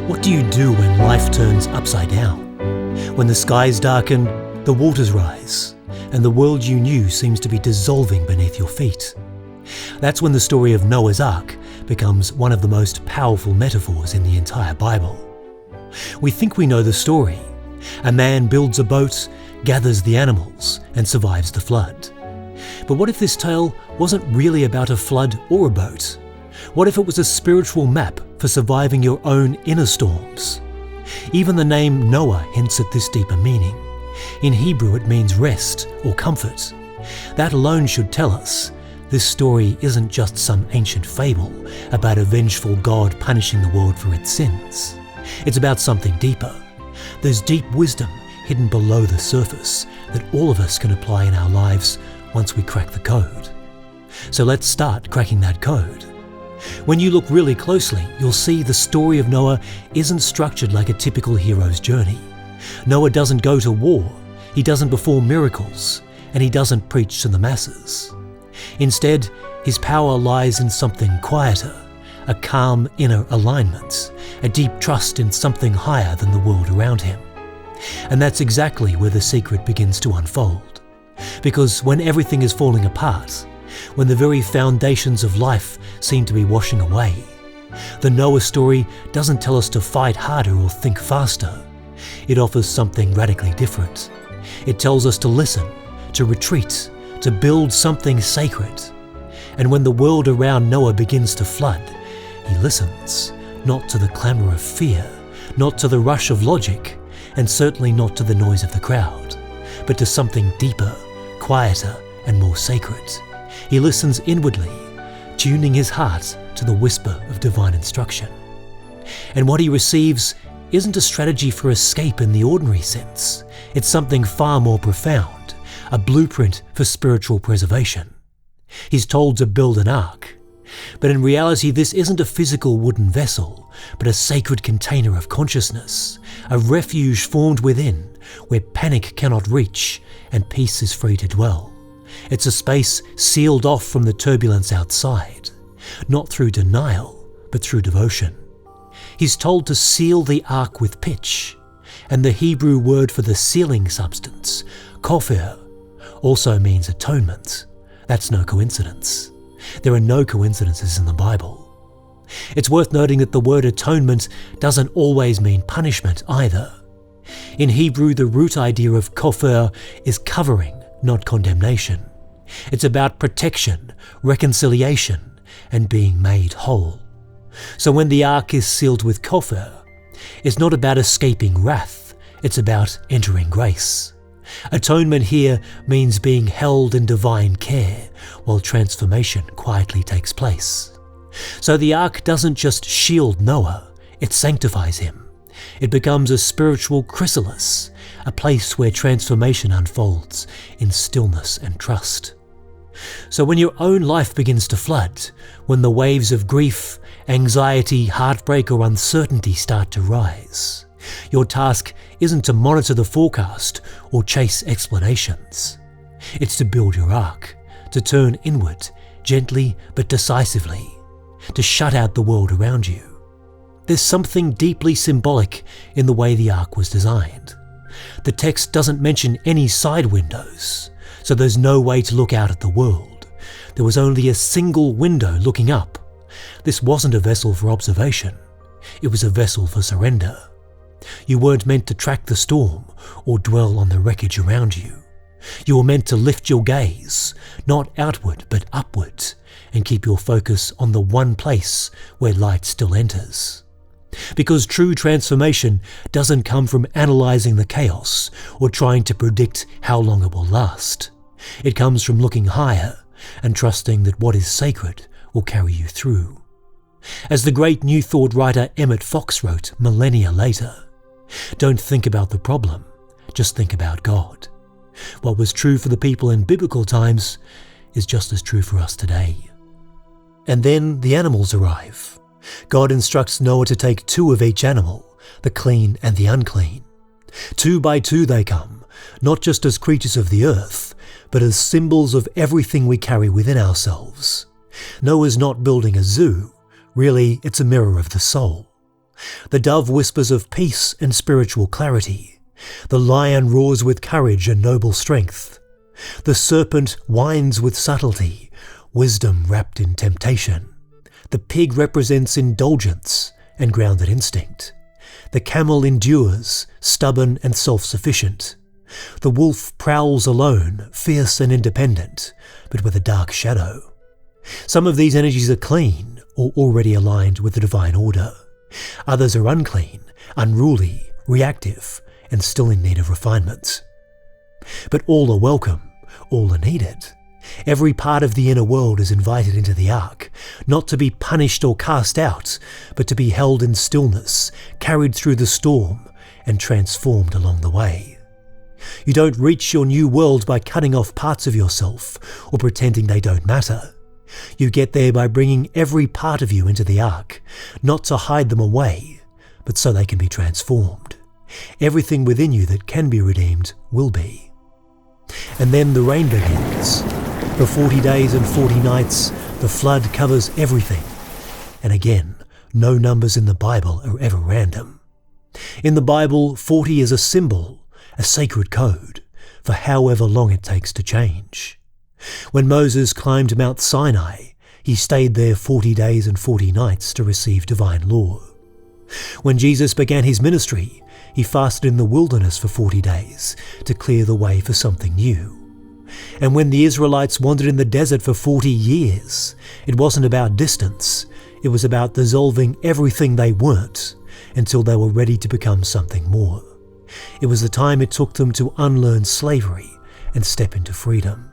What do you do when life turns upside down? When the skies darken, the waters rise, and the world you knew seems to be dissolving beneath your feet. That's when the story of Noah's Ark becomes one of the most powerful metaphors in the entire Bible. We think we know the story. A man builds a boat, gathers the animals, and survives the flood. But what if this tale wasn't really about a flood or a boat? What if it was a spiritual map for surviving your own inner storms? Even the name Noah hints at this deeper meaning. In Hebrew it means rest or comfort. That alone should tell us this story isn't just some ancient fable about a vengeful God punishing the world for its sins. It's about something deeper. There's deep wisdom hidden below the surface that all of us can apply in our lives once we crack the code. So let's start cracking that code. When you look really closely, you'll see the story of Noah isn't structured like a typical hero's journey. Noah doesn't go to war, he doesn't perform miracles, and he doesn't preach to the masses. Instead, his power lies in something quieter, a calm inner alignment, a deep trust in something higher than the world around him. And that's exactly where the secret begins to unfold. Because when everything is falling apart, when the very foundations of life seem to be washing away, the Noah story doesn't tell us to fight harder or think faster. It offers something radically different. It tells us to listen, to retreat, to build something sacred. And when the world around Noah begins to flood, he listens, not to the clamour of fear, not to the rush of logic, and certainly not to the noise of the crowd, but to something deeper, quieter, and more sacred. He listens inwardly, tuning his heart to the whisper of divine instruction. And what he receives isn't a strategy for escape in the ordinary sense. It's something far more profound, a blueprint for spiritual preservation. He's told to build an ark, but in reality this isn't a physical wooden vessel, but a sacred container of consciousness, a refuge formed within where panic cannot reach and peace is free to dwell. It's a space sealed off from the turbulence outside, not through denial, but through devotion. He's told to seal the ark with pitch, and the Hebrew word for the sealing substance, kofir, also means atonement. That's no coincidence. There are no coincidences in the Bible. It's worth noting that the word atonement doesn't always mean punishment either. In Hebrew, the root idea of kofir is covering, not condemnation. It's about protection, reconciliation, and being made whole. So when the ark is sealed with kofir, it's not about escaping wrath, it's about entering grace. Atonement here means being held in divine care while transformation quietly takes place. So the ark doesn't just shield Noah, it sanctifies him. It becomes a spiritual chrysalis, a place where transformation unfolds in stillness and trust. So when your own life begins to flood, when the waves of grief, anxiety, heartbreak, or uncertainty start to rise, your task isn't to monitor the forecast or chase explanations. It's to build your ark, to turn inward, gently but decisively, to shut out the world around you. There's something deeply symbolic in the way the ark was designed. The text doesn't mention any side windows, so there's no way to look out at the world. There was only a single window looking up. This wasn't a vessel for observation. It was a vessel for surrender. You weren't meant to track the storm or dwell on the wreckage around you. You were meant to lift your gaze, not outward but upward, and keep your focus on the one place where light still enters. Because true transformation doesn't come from analysing the chaos or trying to predict how long it will last. It comes from looking higher and trusting that what is sacred will carry you through. As the great New Thought writer Emmett Fox wrote millennia later, don't think about the problem, just think about God. What was true for the people in biblical times is just as true for us today. And then the animals arrive. God instructs Noah to take 2 of each animal, the clean and the unclean. 2 by 2 they come, not just as creatures of the earth, but as symbols of everything we carry within ourselves. Noah's not building a zoo. Really, it's a mirror of the soul. The dove whispers of peace and spiritual clarity. The lion roars with courage and noble strength. The serpent whines with subtlety, wisdom wrapped in temptation. The pig represents indulgence and grounded instinct. The camel endures, stubborn and self-sufficient. The wolf prowls alone, fierce and independent, but with a dark shadow. Some of these energies are clean or already aligned with the divine order. Others are unclean, unruly, reactive, and still in need of refinement. But all are welcome, all are needed. Every part of the inner world is invited into the ark, not to be punished or cast out, but to be held in stillness, carried through the storm, and transformed along the way. You don't reach your new world by cutting off parts of yourself or pretending they don't matter. You get there by bringing every part of you into the ark, not to hide them away, but so they can be transformed. Everything within you that can be redeemed will be. And then the rain begins. For 40 days and 40 nights, the flood covers everything. And again, no numbers in the Bible are ever random. In the Bible, 40 is a symbol, a sacred code, for however long it takes to change. When Moses climbed Mount Sinai, he stayed there 40 days and 40 nights to receive divine law. When Jesus began his ministry, he fasted in the wilderness for 40 days to clear the way for something new. And when the Israelites wandered in the desert for 40 years, it wasn't about distance, it was about dissolving everything they weren't until they were ready to become something more. It was the time it took them to unlearn slavery and step into freedom.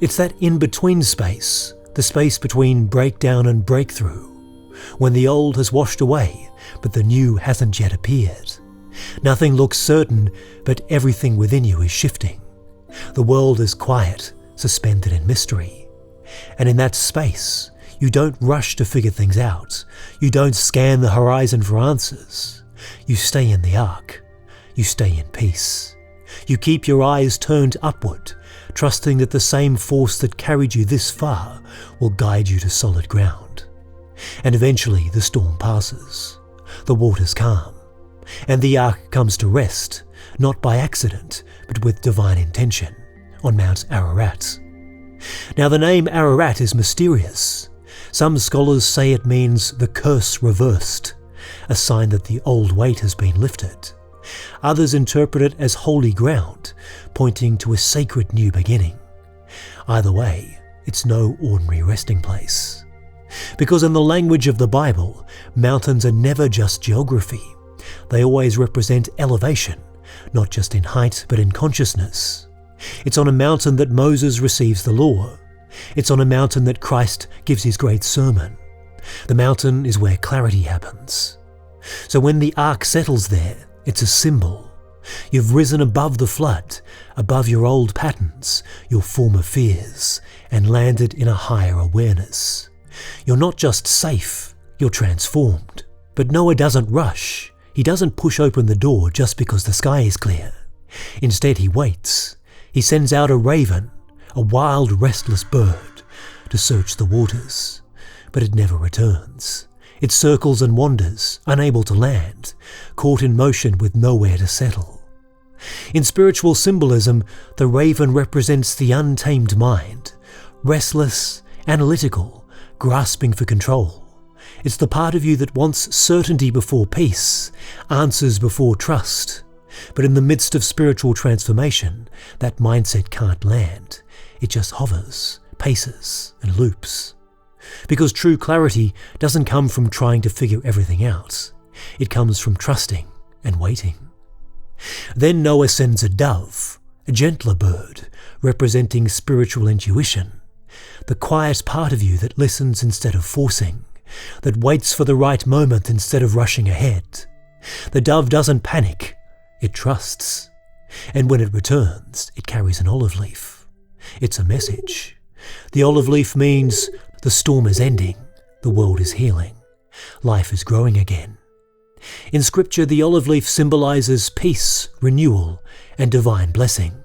It's that in-between space, the space between breakdown and breakthrough, when the old has washed away, but the new hasn't yet appeared. Nothing looks certain, but everything within you is shifting. The world is quiet, suspended in mystery. And in that space, you don't rush to figure things out. You don't scan the horizon for answers. You stay in the ark. You stay in peace. You keep your eyes turned upward, trusting that the same force that carried you this far will guide you to solid ground. And eventually the storm passes. The waters calm. And the ark comes to rest, not by accident, but with divine intention, on Mount Ararat. Now the name Ararat is mysterious. Some scholars say it means the curse reversed, a sign that the old weight has been lifted. Others interpret it as holy ground, pointing to a sacred new beginning. Either way, it's no ordinary resting place. Because in the language of the Bible, mountains are never just geography. They always represent elevation, not just in height but in consciousness. It's on a mountain that Moses receives the law. It's on a mountain that Christ gives his great sermon. The mountain is where clarity happens. So when the ark settles there, it's a symbol. You've risen above the flood, above your old patterns, your former fears, and landed in a higher awareness. You're not just safe, you're transformed. But Noah doesn't rush. He doesn't push open the door just because the sky is clear. Instead, he waits. He sends out a raven, a wild, restless bird, to search the waters. But it never returns. It circles and wanders, unable to land, caught in motion with nowhere to settle. In spiritual symbolism, the raven represents the untamed mind, restless, analytical, grasping for control. It's the part of you that wants certainty before peace, answers before trust. But in the midst of spiritual transformation, that mindset can't land. It just hovers, paces, and loops. Because true clarity doesn't come from trying to figure everything out. It comes from trusting and waiting. Then Noah sends a dove, a gentler bird, representing spiritual intuition, the quiet part of you that listens instead of forcing, that waits for the right moment instead of rushing ahead. The dove doesn't panic, it trusts. And when it returns, it carries an olive leaf. It's a message. The olive leaf means the storm is ending, the world is healing, life is growing again. In Scripture, the olive leaf symbolises peace, renewal, and divine blessing.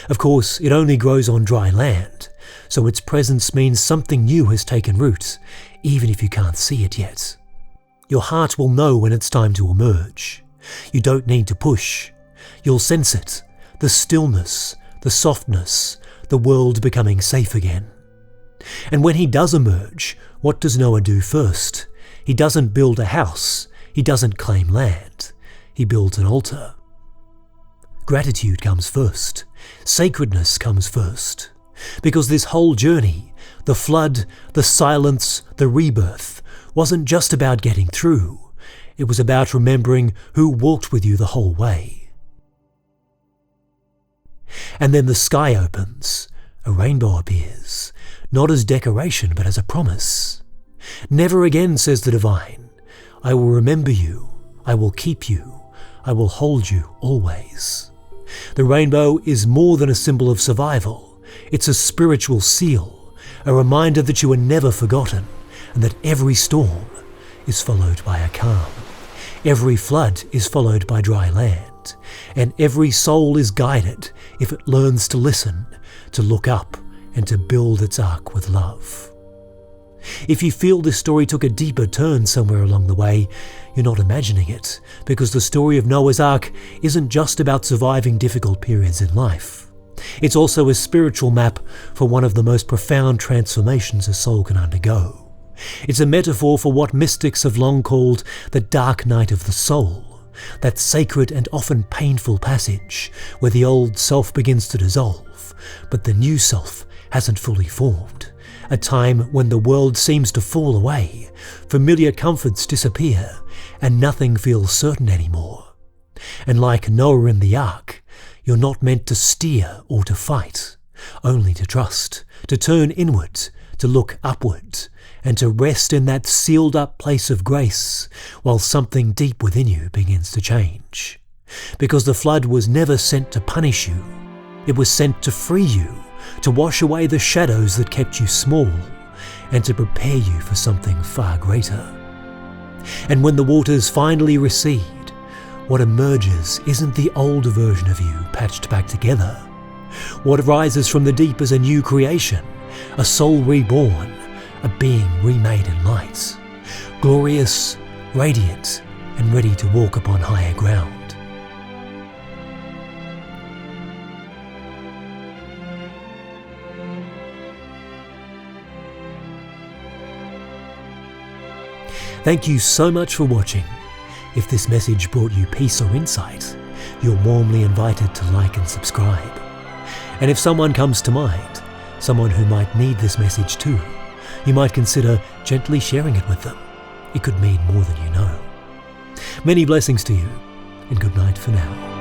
Of course, it only grows on dry land, so its presence means something new has taken root, even if you can't see it yet. Your heart will know when it's time to emerge. You don't need to push. You'll sense it, the stillness, the softness, the world becoming safe again. And when he does emerge, what does Noah do first? He doesn't build a house. He doesn't claim land. He builds an altar. Gratitude comes first. Sacredness comes first. Because this whole journey, the flood, the silence, the rebirth, wasn't just about getting through. It was about remembering who walked with you the whole way. And then the sky opens. A rainbow appears, not as decoration but as a promise. Never again, says the divine, I will remember you, I will keep you, I will hold you always. The rainbow is more than a symbol of survival. It's a spiritual seal, a reminder that you are never forgotten and that every storm is followed by a calm. Every flood is followed by dry land, and every soul is guided if it learns to listen, to look up, and to build its ark with love. If you feel this story took a deeper turn somewhere along the way, you're not imagining it, because the story of Noah's Ark isn't just about surviving difficult periods in life. It's also a spiritual map for one of the most profound transformations a soul can undergo. It's a metaphor for what mystics have long called the dark night of the soul, that sacred and often painful passage where the old self begins to dissolve, but the new self hasn't fully formed, a time when the world seems to fall away, familiar comforts disappear, and nothing feels certain anymore. And like Noah in the ark, you're not meant to steer or to fight, only to trust, to turn inward, to look upward, and to rest in that sealed up place of grace while something deep within you begins to change. Because the flood was never sent to punish you, it was sent to free you, to wash away the shadows that kept you small, and to prepare you for something far greater. And when the waters finally recede, what emerges isn't the old version of you patched back together. What rises from the deep is a new creation, a soul reborn, a being remade in light, glorious, radiant, and ready to walk upon higher ground. Thank you so much for watching. If this message brought you peace or insight, you're warmly invited to like and subscribe. And if someone comes to mind, someone who might need this message too, you might consider gently sharing it with them. It could mean more than you know. Many blessings to you, and good night for now.